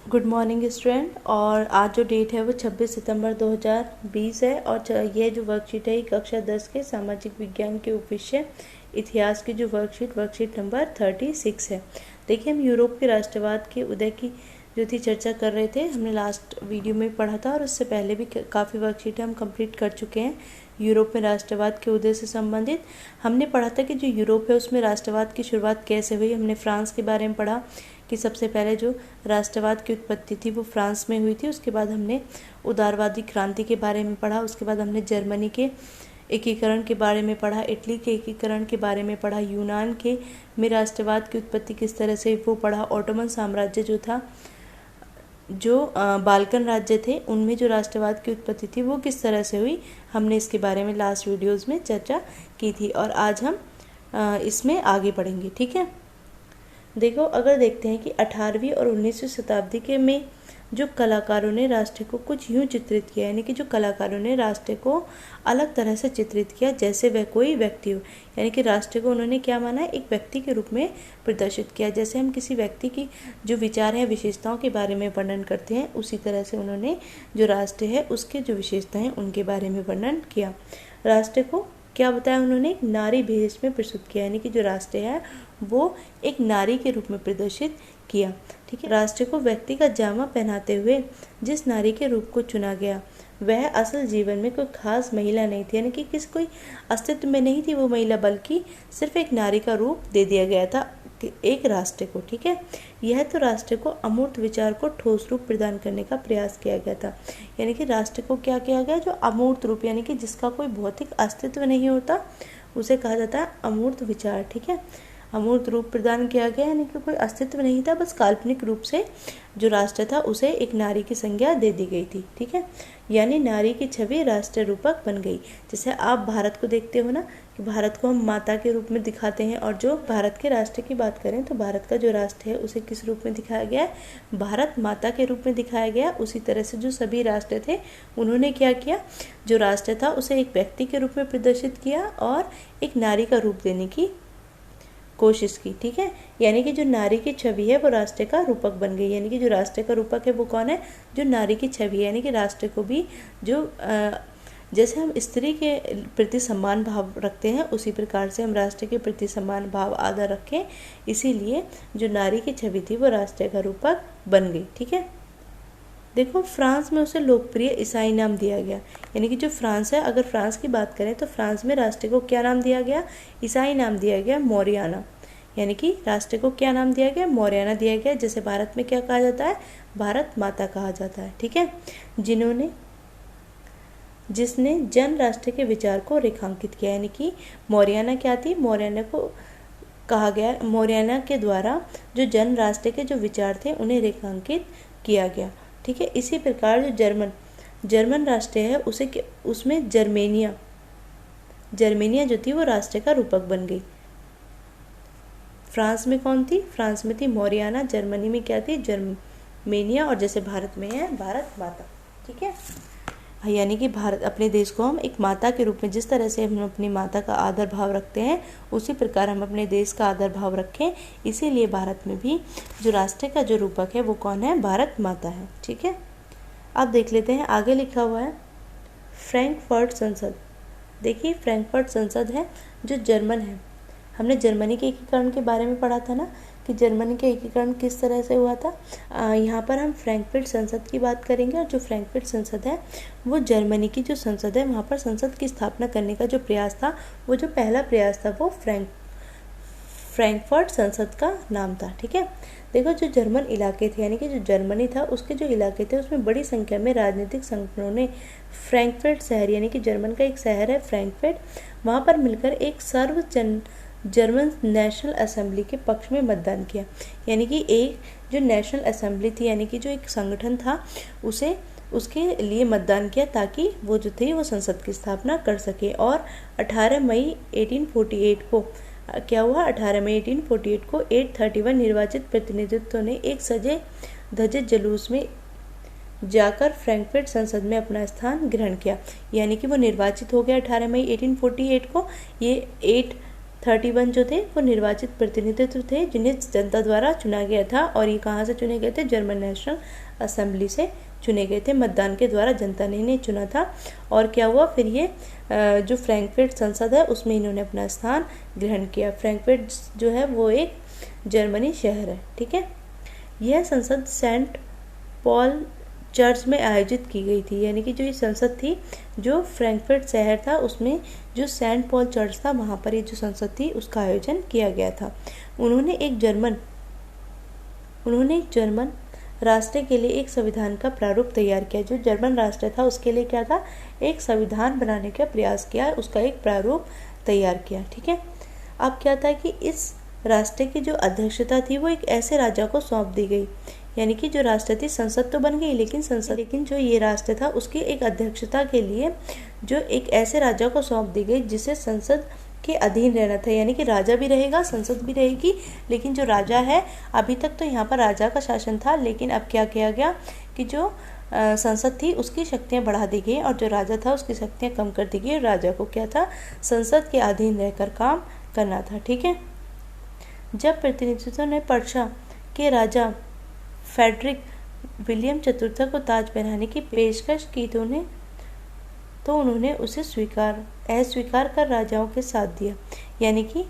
Good morning student. और आज जो डेट है वो 26 सितंबर 2020 है और ये जो वर्कशीट है ये कक्षा 10 के सामाजिक विज्ञान के उपविषय इतिहास की जो वर्कशीट नंबर 36 है। देखिए, हम यूरोप के राष्ट्रवाद के उदय की जो थी चर्चा कर रहे थे। हमने लास्ट वीडियो में पढ़ा था और उससे पहले भी काफ़ी वर्कशीटें हम कंप्लीट कर चुके हैं यूरोप में राष्ट्रवाद के उदय से संबंधित। हमने पढ़ा था कि जो यूरोप है उसमें राष्ट्रवाद की शुरुआत कैसे हुई। हमने फ्रांस के बारे में पढ़ा कि सबसे पहले जो राष्ट्रवाद की उत्पत्ति थी वो फ्रांस में हुई थी। उसके बाद हमने उदारवादी क्रांति के बारे में पढ़ा। उसके बाद हमने जर्मनी के एकीकरण के बारे में पढ़ा, इटली के एकीकरण के बारे में पढ़ा, यूनान के में राष्ट्रवाद की उत्पत्ति किस तरह से वो पढ़ा, ऑटोमन साम्राज्य जो था, जो बाल्कन राज्य थे, उनमें जो राष्ट्रवाद की उत्पत्ति थी वो किस तरह से हुई। हमने इसके बारे में लास्ट वीडियोस में चर्चा की थी और आज हम इसमें आगे बढ़ेंगे। ठीक है, देखो, अगर देखते हैं कि 18वीं और 19वीं शताब्दी के में जो कलाकारों ने राष्ट्र को कुछ यूं चित्रित किया, यानी कि जो कलाकारों ने राष्ट्र को अलग तरह से चित्रित किया जैसे वह कोई व्यक्ति हो। यानी कि राष्ट्र को उन्होंने क्या माना, एक व्यक्ति के रूप में प्रदर्शित किया। जैसे हम किसी व्यक्ति की जो विचार हैं, विशेषताओं के बारे में वर्णन करते हैं, उसी तरह से उन्होंने जो राष्ट्र है उसके जो विशेषताएं हैं उनके बारे में वर्णन किया। राष्ट्र को क्या बताया उन्होंने, एक नारी भेष में प्रस्तुत किया, यानी कि जो राष्ट्र है वो एक नारी के रूप में प्रदर्शित किया। ठीक है, राष्ट्र को व्यक्ति का जामा पहनाते हुए जिस नारी के रूप को चुना गया वह असल जीवन में कोई खास महिला नहीं थी, यानी कि किसी कोई अस्तित्व में नहीं थी वो महिला, बल्कि सिर्फ एक नारी का रूप दे दिया गया था एक राष्ट्र को। ठीक है, यह तो राष्ट्र को अमूर्त विचार को ठोस रूप प्रदान करने का प्रयास किया गया था। यानी कि राष्ट्र को क्या किया गया, जो अमूर्त रूप, यानी कि जिसका कोई भौतिक अस्तित्व नहीं होता उसे कहा जाता है अमूर्त विचार। ठीक है, अमूर्त रूप प्रदान किया गया, यानी कि कोई अस्तित्व नहीं था, बस काल्पनिक रूप से जो राष्ट्र था उसे एक नारी की संज्ञा दे दी गई थी। ठीक है, यानी नारी की छवि राष्ट्र रूपक बन गई। जैसे आप भारत को देखते हो ना, कि भारत को हम माता के रूप में दिखाते हैं, और जो भारत के राष्ट्र की बात करें तो भारत का जो राष्ट्र है उसे किस रूप में दिखाया गया है, भारत माता के रूप में दिखाया गया। उसी तरह से जो सभी राष्ट्र थे उन्होंने क्या किया, जो राष्ट्र था उसे एक व्यक्ति के रूप में प्रदर्शित किया और एक नारी का रूप देने की कोशिश की। ठीक है, यानी कि जो नारी की छवि है वो राष्ट्र का रूपक बन गई। यानी कि जो राष्ट्र का रूपक है वो कौन है, जो नारी की छवि है। यानी कि राष्ट्र को भी जो जैसे हम स्त्री के प्रति सम्मान भाव रखते हैं उसी प्रकार से हम राष्ट्र के प्रति सम्मान भाव आदर रखें, इसीलिए जो नारी की छवि थी वो राष्ट्र का रूपक बन गई। ठीक है, देखो, फ्रांस में उसे लोकप्रिय ईसाई नाम दिया गया। यानी कि जो फ्रांस है, अगर फ्रांस की बात करें तो फ्रांस में राष्ट्र को क्या नाम दिया गया, ईसाई नाम दिया गया, मौर्याना। यानी कि राष्ट्र को क्या नाम दिया गया, मौर्याना दिया गया। जैसे भारत में क्या कहा जाता है, भारत माता कहा जाता है। ठीक है, जिसने जन राष्ट्र के विचार को रेखांकित किया। यानी कि मौर्याना क्या थी, मौर्याना को कहा गया, मौर्याना के द्वारा जो जन राष्ट्र के जो विचार थे उन्हें रेखांकित किया गया। ठीक है, इसी प्रकार जो जर्मन राष्ट्र है उसमें जर्मेनिया जो थी वो राष्ट्र का रूपक बन गई। फ्रांस में कौन थी, फ्रांस में थी मौर्याना, जर्मनी में क्या थी, जर्मेनिया, और जैसे भारत में है भारत माता। ठीक है, यानी कि भारत अपने देश को हम एक माता के रूप में, जिस तरह से हम अपनी माता का आदर भाव रखते हैं उसी प्रकार हम अपने देश का आदर भाव रखें। इसीलिए भारत में भी जो राष्ट्र का जो रूपक है वो कौन है, भारत माता है। ठीक है, अब देख लेते हैं आगे लिखा हुआ है फ्रैंकफर्ट संसद। देखिए, फ्रैंकफर्ट संसद है जो जर्मन है। हमने जर्मनी के एकीकरण के बारे में पढ़ा था ना, कि जर्मनी का एकीकरण किस तरह से हुआ था। यहाँ पर हम फ्रैंकफर्ट संसद की बात करेंगे, और जो फ्रैंकफर्ट संसद है वो जर्मनी की जो संसद है, वहाँ पर संसद की स्थापना करने का जो प्रयास था, वो जो पहला प्रयास था वो फ्रैंकफर्ट संसद का नाम था। ठीक है, देखो, जो जर्मन इलाके थे, यानी कि जो जर्मनी था उसके जो इलाके थे उसमें बड़ी संख्या में राजनीतिक संगठनों ने फ्रैंकफर्ट शहर, यानी कि जर्मन का एक शहर है फ्रैंकफर्ट, वहाँ पर मिलकर एक जर्मन नेशनल असेंबली के पक्ष में मतदान किया। यानी कि एक जो नेशनल असेंबली थी, यानी कि जो एक संगठन था, उसके लिए मतदान किया ताकि वो जो थे वो संसद की स्थापना कर सके। और 18 मई 1848 को क्या हुआ, 18 मई 1848 को 831 निर्वाचित प्रतिनिधित्व ने एक सजे धजे जुलूस में जाकर फ्रैंकफर्ट संसद में अपना स्थान ग्रहण किया। यानी कि वो निर्वाचित हो गया 18 मई 1848 को। ये 31 जो थे वो निर्वाचित प्रतिनिधित्व थे जिन्हें जनता द्वारा चुना गया था, और ये कहाँ से चुने गए थे? जर्मन नेशनल असेंबली से चुने गए थे, मतदान के द्वारा जनता ने इन्हें चुना था। और क्या हुआ फिर ये जो फ्रैंकफर्ट संसद है उसमें इन्होंने अपना स्थान ग्रहण किया। फ्रैंकफर्ट जो है वो एक जर्मनी शहर है, ठीक है। यह संसद सेंट पॉल चर्च में आयोजित की गई थी, यानी कि जो ये संसद थी जो फ्रैंकफर्ट शहर था उसमें जो सेंट पॉल चर्च था वहाँ पर ये जो संसद थी उसका आयोजन किया गया था। उन्होंने एक जर्मन राष्ट्र के लिए एक संविधान का प्रारूप तैयार किया। जो जर्मन राष्ट्र था उसके लिए क्या था? एक संविधान बनाने का प्रयास किया, उसका एक प्रारूप तैयार किया, ठीक है। अब क्या था कि इस राष्ट्र की जो अध्यक्षता थी वो एक ऐसे राजा को सौंप दी गई, यानी कि जो राष्ट्र थी, संसद तो बन गई लेकिन जो ये राष्ट्र था उसकी एक अध्यक्षता के लिए जो एक ऐसे राजा को सौंप दी गई जिसे संसद के अधीन रहना था, यानी कि राजा भी रहेगा, संसद भी रहेगी, लेकिन जो राजा है, अभी तक तो यहाँ पर राजा का शासन था, लेकिन अब क्या किया गया कि जो संसद थी उसकी शक्तियाँ बढ़ा दी गई और जो राजा था उसकी शक्तियाँ कम कर दी गई। राजा को क्या था? संसद के अधीन रहकर काम करना था, ठीक है। जब प्रतिनिधित्व ने पर्शिया के राजा फ्रेडरिक विलियम चतुर्थ को ताज पहनाने की पेशकश की तो उन्होंने उसे अस्वीकार कर राजाओं के साथ दिया। यानी कि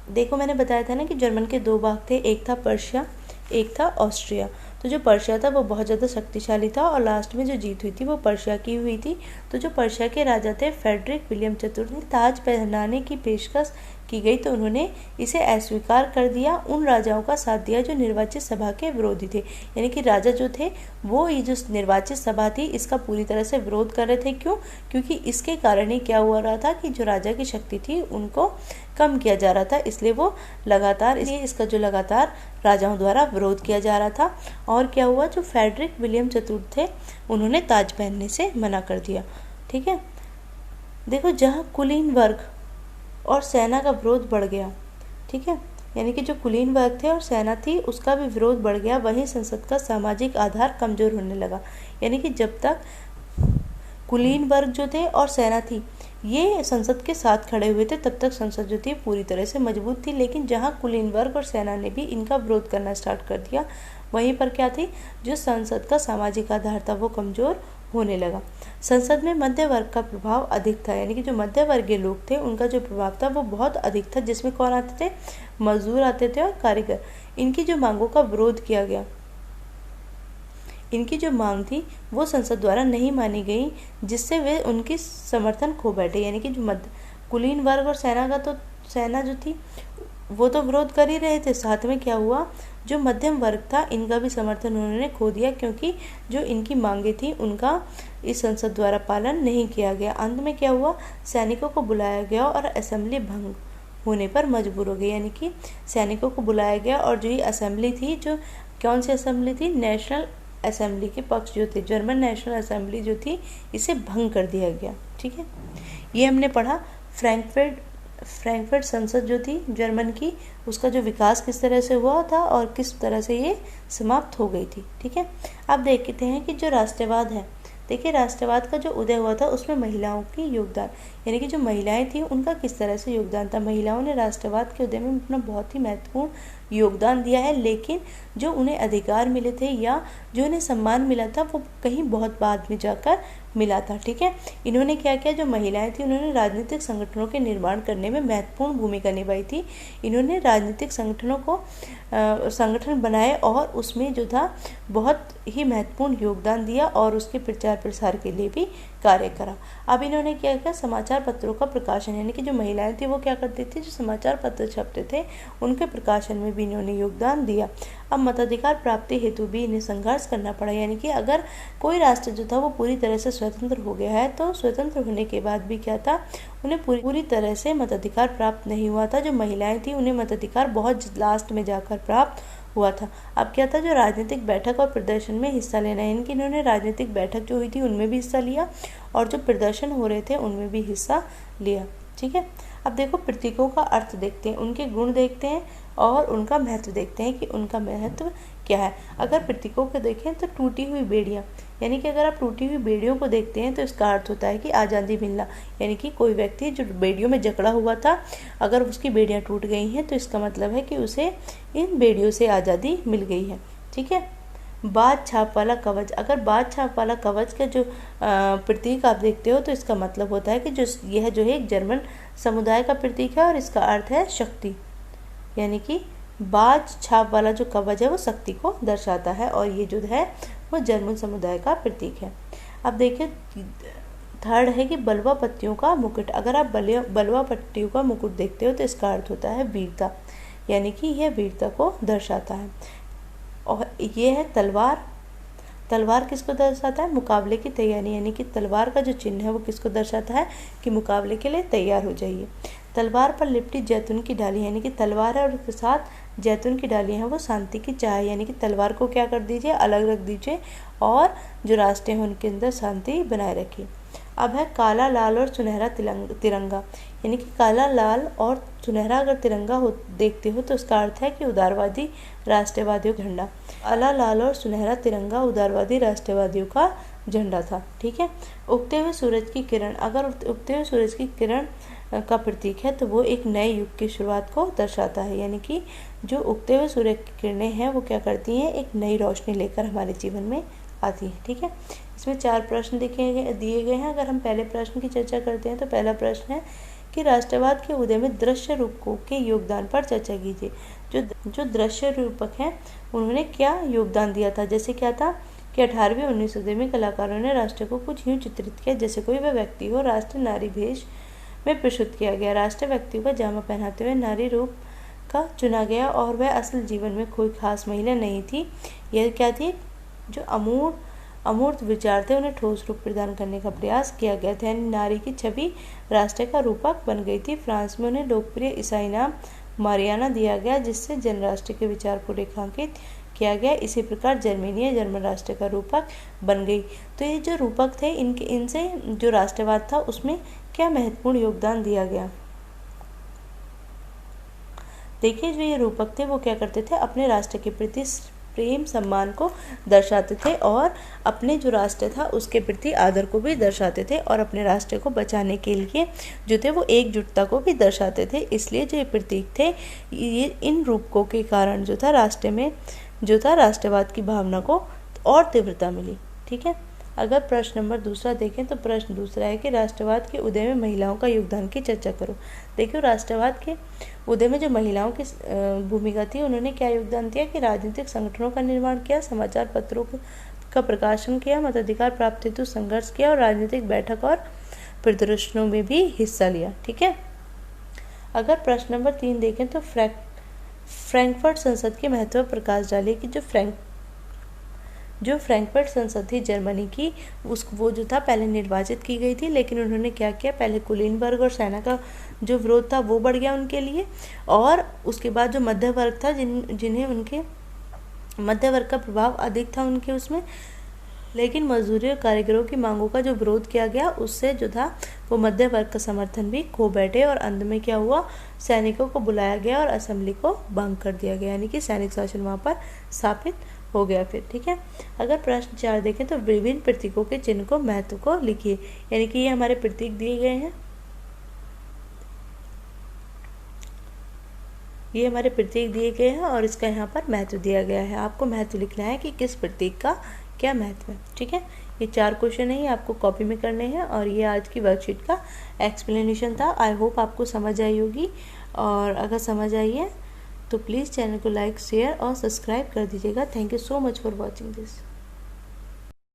देखो, मैंने बताया था ना कि जर्मन के दो भाग थे, एक था पर्शिया, एक था ऑस्ट्रिया। तो जो पर्शिया था वो बहुत ज़्यादा शक्तिशाली था और लास्ट में जो जीत हुई थी वो पर्शिया की हुई थी। तो जो पर्शिया के राजा थे फ्रेडरिक विलियम चतुर्थ ने ताज पहनाने की पेशकश की गई तो उन्होंने इसे अस्वीकार कर दिया, उन राजाओं का साथ दिया जो निर्वाचित सभा के विरोधी थे। यानी कि राजा जो थे वो ये जो निर्वाचित सभा थी इसका पूरी तरह से विरोध कर रहे थे। क्यों? क्योंकि इसके कारण ही क्या हुआ रहा था कि जो राजा की शक्ति थी उनको कम किया जा रहा था, इसलिए इसका जो लगातार राजाओं द्वारा विरोध किया जा रहा था। और क्या हुआ, जो फ्रेडरिक विलियम चतुर्थ थे उन्होंने ताज पहनने से मना कर दिया, ठीक है। देखो, जहाँ कुलीन वर्ग और सेना का विरोध बढ़ गया, ठीक है, यानी कि जो कुलीन वर्ग थे और सेना थी उसका भी विरोध बढ़ गया, वहीं संसद का सामाजिक आधार कमजोर होने लगा। यानी कि जब तक कुलीन वर्ग जो थे और सेना थी ये संसद के साथ खड़े हुए थे तब तक संसद जो थी पूरी तरह से मजबूत थी, लेकिन जहां कुलीन वर्ग और सेना ने भी इनका विरोध करना स्टार्ट कर दिया वहीं पर क्या थी, जो संसद का सामाजिक आधार था वो कमजोर होने लगा। संसद में मध्य वर्ग का प्रभाव अधिक था, यानी कि जो मध्य वर्गीय लोग थे उनका जो प्रभाव था वो बहुत अधिक था, जिसमें कौन आते थे? मजदूर आते थे और कारीगर। इनकी जो मांगों का विरोध किया गया, इनकी जो मांग थी वो संसद द्वारा नहीं मानी गई, जिससे वे उनकी समर्थन खो बैठे। यानी कि जो कुलीन वर्ग और सेना जो थी वो तो विरोध कर ही रहे थे, साथ में क्या हुआ, जो मध्यम वर्ग था इनका भी समर्थन उन्होंने खो दिया, क्योंकि जो इनकी मांगे थी उनका इस संसद द्वारा पालन नहीं किया गया। अंत में क्या हुआ, सैनिकों को बुलाया गया और असेंबली भंग होने पर मजबूर हो गई। यानी कि सैनिकों को बुलाया गया और जो ये असेंबली थी, जो कौन सी असेंबली थी? नेशनल असेंबली के पक्ष जो थे, जर्मन नेशनल असेंबली जो थी, इसे भंग कर दिया गया, ठीक है। ये हमने पढ़ा फ्रैंकफर्ट संसद जो थी जर्मन की, उसका जो विकास किस तरह से हुआ था और किस तरह से ये समाप्त हो गई थी, ठीक है। अब देखते हैं कि जो राष्ट्रवाद है, देखिए राष्ट्रवाद का जो उदय हुआ था उसमें महिलाओं की योगदान, यानी कि जो महिलाएं थी उनका किस तरह से योगदान था। महिलाओं ने राष्ट्रवाद के उदय में अपना बहुत ही महत्वपूर्ण योगदान दिया है, लेकिन जो उन्हें अधिकार मिले थे या जो उन्हें सम्मान मिला था वो कहीं बहुत बाद में जाकर मिला था, ठीक है। इन्होंने क्या किया, जो महिलाएं थी उन्होंने राजनीतिक संगठनों के निर्माण करने में महत्वपूर्ण भूमिका निभाई थी। इन्होंने राजनीतिक संगठन बनाए और उसमें जो था बहुत ही महत्वपूर्ण योगदान दिया और उसके प्रचार प्रसार के लिए भी कार्य करा। अब इन्होंने क्या किया, समाचार पत्रों का प्रकाशन, यानी कि जो महिलाएं थी वो क्या करती थी, जो समाचार पत्र छपते थे उनके प्रकाशन में भी इन्होंने योगदान दिया। अब मताधिकार प्राप्ति हेतु भी इन्हें संघर्ष करना पड़ा, यानी कि अगर कोई राष्ट्र जो था वो पूरी तरह से स्वतंत्र हो गया है तो स्वतंत्र होने के बाद भी क्या था, उन्हें पूरी तरह से मताधिकार प्राप्त नहीं हुआ था। जो महिलाएं थी उन्हें मताधिकार बहुत लास्ट में जाकर प्राप्त हुआ था। अब क्या था, जो राजनीतिक बैठक और प्रदर्शन में हिस्सा लेना है, इनकी इन्होंने राजनीतिक बैठक जो हुई थी उनमें भी हिस्सा लिया और जो प्रदर्शन हो रहे थे उनमें भी हिस्सा लिया, ठीक है। अब देखो, प्रतीकों का अर्थ देखते हैं, उनके गुण देखते हैं और उनका महत्व देखते हैं कि उनका महत्व क्या है। अगर प्रतीकों को देखें तो टूटी हुई बेड़ियाँ, यानी कि अगर आप टूटी हुई बेड़ियों को देखते हैं तो इसका अर्थ होता है कि आज़ादी मिलना, यानी कि कोई व्यक्ति जो बेड़ियों में जकड़ा हुआ था, अगर उसकी बेड़ियाँ टूट गई हैं तो इसका मतलब है कि उसे इन बेड़ियों से आज़ादी मिल गई है। ठीक है। बाज छाप वाला कवच, अगर बाज छाप वाला कवच का जो प्रतीक आप देखते हो तो इसका मतलब होता है कि यह जो है एक जर्मन समुदाय का प्रतीक है और इसका अर्थ है शक्ति, यानी कि बाज छाप वाला जो कवच है वो शक्ति को दर्शाता है और ये जो है वो जर्मन समुदाय का प्रतीक है। अब देखिए थर्ड है कि बलवा पट्टियों का मुकुट, अगर आप बलवा पट्टियों का मुकुट देखते हो तो इसका अर्थ होता है वीरता, यानी कि यह वीरता को दर्शाता है। और ये है तलवार, तलवार किसको दर्शाता है, मुकाबले की तैयारी, यानी कि तलवार का जो चिन्ह है वो किसको दर्शाता है कि मुकाबले के लिए तैयार हो जाइए। तलवार पर लिपटी जैतून की डाली, यानी कि तलवार है और उसके साथ जैतून की डालियाँ हैं वो शांति की चाह, यानी कि तलवार को क्या कर दीजिए, अलग रख दीजिए और जो रास्ते हैं उनके अंदर शांति बनाए रखिए। अब है काला लाल और सुनहरा तिरंगा, यानी कि काला लाल और सुनहरा अगर तिरंगा हो देखते हो तो उसका अर्थ है कि उदारवादी राष्ट्रवादियों का झंडा। काला लाल और सुनहरा तिरंगा उदारवादी राष्ट्रवादियों का झंडा था। ठीक है। उगते हुए सूरज की किरण, अगर उगते हुए सूरज की किरण का प्रतीक है तो वो एक नए युग की शुरुआत को दर्शाता है, यानी कि जो उगते हुए सूर्य की किरणें हैं वो क्या करती हैं, एक नई रोशनी लेकर हमारे जीवन में आती है। ठीक है। इसमें 4 प्रश्न दिए गए हैं। अगर हम पहले प्रश्न की चर्चा करते हैं तो पहला प्रश्न है कि राष्ट्रवाद के उदय में दृश्य रूपकों के योगदान पर चर्चा कीजिए। जो दृश्य रूपक हैं उन्होंने क्या योगदान दिया था, जैसे क्या था कि 18वीं 19वीं सदी में कलाकारों ने राष्ट्र को कुछ यूँ चित्रित किया जैसे कोई वह व्यक्ति हो राष्ट्र नारी भेष में प्रस्तुत किया गया, राष्ट्र व्यक्ति को जामा पहनाते हुए नारी रूप का चुना गया और वह असल जीवन में कोई खास महिला नहीं थी। यह क्या थी, जो अमूर्त विचार थे उन्हें ठोस रूप प्रदान करने का प्रयास किया गया था, यानी नारी की छवि राष्ट्र का रूपक बन गई थी। फ्रांस में उन्हें लोकप्रिय ईसाई नाम मारियाना दिया गया जिससे जन राष्ट्र के विचार को रेखांकित किया गया। इसी प्रकार जर्मनी जर्मन राष्ट्र का रूपक बन गई। तो ये जो रूपक थे इनसे जो राष्ट्रवाद था उसमें क्या महत्वपूर्ण योगदान दिया गया। देखिए जो ये रूपक थे वो क्या करते थे, अपने राष्ट्र के प्रति प्रेम सम्मान को दर्शाते थे और अपने जो राष्ट्र था उसके प्रति आदर को भी दर्शाते थे और अपने राष्ट्र को बचाने के लिए जो थे वो एकजुटता को भी दर्शाते थे। इसलिए जो ये प्रतीक थे ये इन रूपकों के कारण जो था राष्ट्र में जो था राष्ट्रवाद की भावना को और तीव्रता मिली। ठीक है। अगर प्रश्न नंबर दूसरा देखें तो प्रश्न दूसरा है कि राष्ट्रवाद के उदय में महिलाओं का योगदान की चर्चा करो। देखिए राष्ट्रवाद के उदय में जो महिलाओं की भूमिका थी उन्होंने क्या योगदान दिया कि राजनीतिक संगठनों का निर्माण किया, समाचार पत्रों का प्रकाशन किया, मताधिकार प्राप्त हेतु संघर्ष किया और राजनीतिक बैठक और प्रदर्शनों में भी हिस्सा लिया। ठीक है। अगर प्रश्न नंबर 3 देखें तो फ्रैंकफर्ट संसद के महत्व पर प्रकाश डालिए कि जो फ्रैंकफर्ट संसद थी जर्मनी की वो जो था पहले निर्वाचित की गई थी, लेकिन उन्होंने क्या किया, पहले कुलीनबर्ग और सेना का जो विरोध था वो बढ़ गया उनके लिए और उसके बाद जो मध्य वर्ग था जिन्हें उनके मध्य वर्ग का प्रभाव अधिक था उनके उसमें, लेकिन मजदूरी और कारीगरों की मांगों का जो विरोध किया गया उससे जो था वो मध्य वर्ग का समर्थन भी खो बैठे और अंत में क्या हुआ, सैनिकों को बुलाया गया और असेंबली को भंग कर दिया गया, यानी कि सैनिक शासन वहाँ पर स्थापित हो गया फिर। ठीक है। अगर प्रश्न 4 देखें तो विभिन्न प्रतीकों के चिन्ह को महत्व को लिखिए, यानी कि ये हमारे प्रतीक दिए गए हैं, ये हमारे प्रतीक दिए गए हैं और इसका यहाँ पर महत्व दिया गया है। आपको महत्व लिखना है कि किस प्रतीक का क्या महत्व है। ठीक है। ये 4 क्वेश्चन है, ये आपको कॉपी में करने हैं और ये आज की वर्कशीट का एक्सप्लेनेशन था। आई होप आपको समझ आई होगी और अगर समझ आई है तो प्लीज़ चैनल को लाइक शेयर और सब्सक्राइब कर दीजिएगा। Thank you so much for watching this.